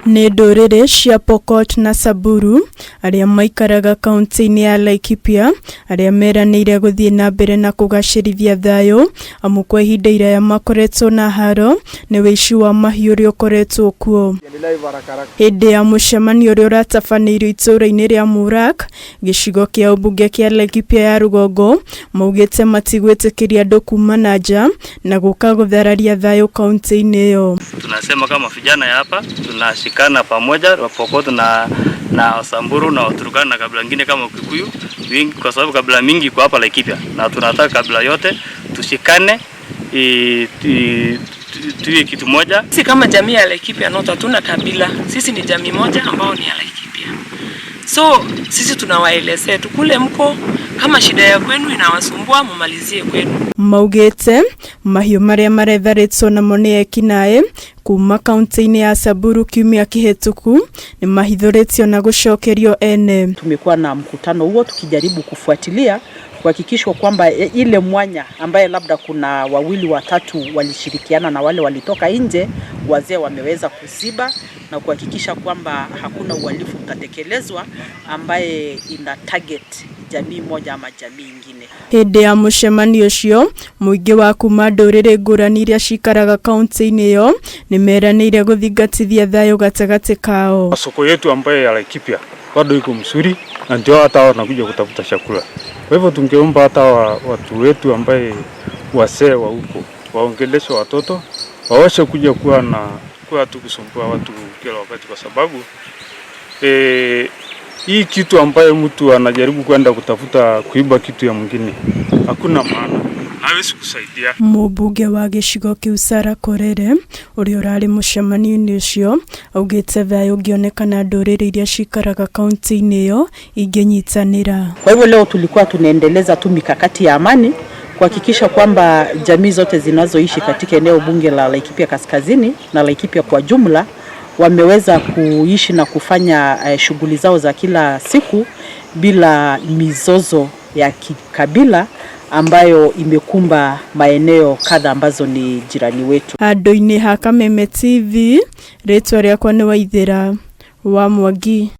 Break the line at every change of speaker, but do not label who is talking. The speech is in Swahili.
Nĩ ndũrĩrĩ cia Pokot na Samburu arĩa maikaraga kaunti-inĩ ya LAIKIPIA arĩa meranĩire gũthiĩ na mbere na kũgacĩrithia thayũ amu kwa ihinda iraya makoretwo na haro nĩ WIICI wa mahiũ ũrĩa ũkoretwo kuo. Hĩndĩ ya mũcemanio ũrĩa ũratabanĩirio itũũra-inĩ rĩa Murak gĩcigo kĩa ũmbunge kĩa LAIKIPIA ya rũgongo maugĩte matigwĩtĩkĩria andũ kuma nanja na gũka gũthararia thayũ kaunti-inĩ ĩyo.
Tunasema kama vijana hapa tunashikana pamoja wa Pokot na Samburu na Turkana na kabila nyingine kama Kikuyu wingi, kwa sababu kabila mingi kwa hapa LAIKIPIA, na tunataka kabila yote tushikane tuwe kitu moja.
Sisi kama jamii ya LAIKIPIA note hatuna kabila, sisi ni jamii moja ambao ni ya LAIKIPIA. So sisi tunawaelezea tukule mko, kama shida ya kwenu inawasumbua mumalizie kwenu.
Maugĩte mahiũ marĩa maretharĩtwo namo nĩ ekinaĩ kuma kaunti-inĩ ya Samburu kiumia kĩhĩtũku nĩ mahithũrĩtio na gũcokerio ene.
Tumekuwa na mkutano huo tukijaribu kufuatilia kuhakikisha kwamba ile mwanya ambaye labda kuna wawili watatu walishirikiana na wale walitoka nje, wazee wameweza kuziba na kuhakikisha kwamba hakuna uhalifu utatekelezwa ambaye ina target jamii moja ama jamii nyingine.
Hĩndĩ ya mũcemanio ũcio mũingĩ wa kuma ndũrĩrĩ ngũrani iria cikaraga kaunti-inĩ ĩyo nĩ meranĩire gũthingatithia thayũ gatagati kao.
Soko yetu ambaye ya LAIKIPIA bado iko mzuri na ndio hata wanakuja kutafuta chakula. Kwa hivyo tungeomba hata watu wetu ambaye wasee wa huko waongeleshe watoto waoshe kuja kuwa tu kusumbua watu kila wakati, kwa sababu hii kitu ambaye mtu anajaribu kwenda kutafuta kuiba kitu ya mwingine hakuna maana, hawezi kusaidia. Mũmbunge wa gĩcigo kĩu Sara Korere ũrĩa ũrarĩ mũcemanio-inĩ ũcio augĩte thayũ ũngĩonekana ndũrĩrĩ iria cikaraga kaunti-inĩ ĩyo ingĩnyitanĩra.
Kwa hivyo leo tulikuwa tunaendeleza tu mikakati ya amani kuhakikisha kwamba jamii zote zinazoishi katika eneo bunge la LAIKIPIA Kaskazini na LAIKIPIA kwa jumla wameweza kuishi na kufanya shughuli zao za kila siku bila mizozo ya kikabila ambayo imekumba maeneo kadha ambazo ni jirani wetu.
Handũ-inĩ ha Kameme TV, rĩtwa rĩakwa nĩ Waithĩra wa Mwangi.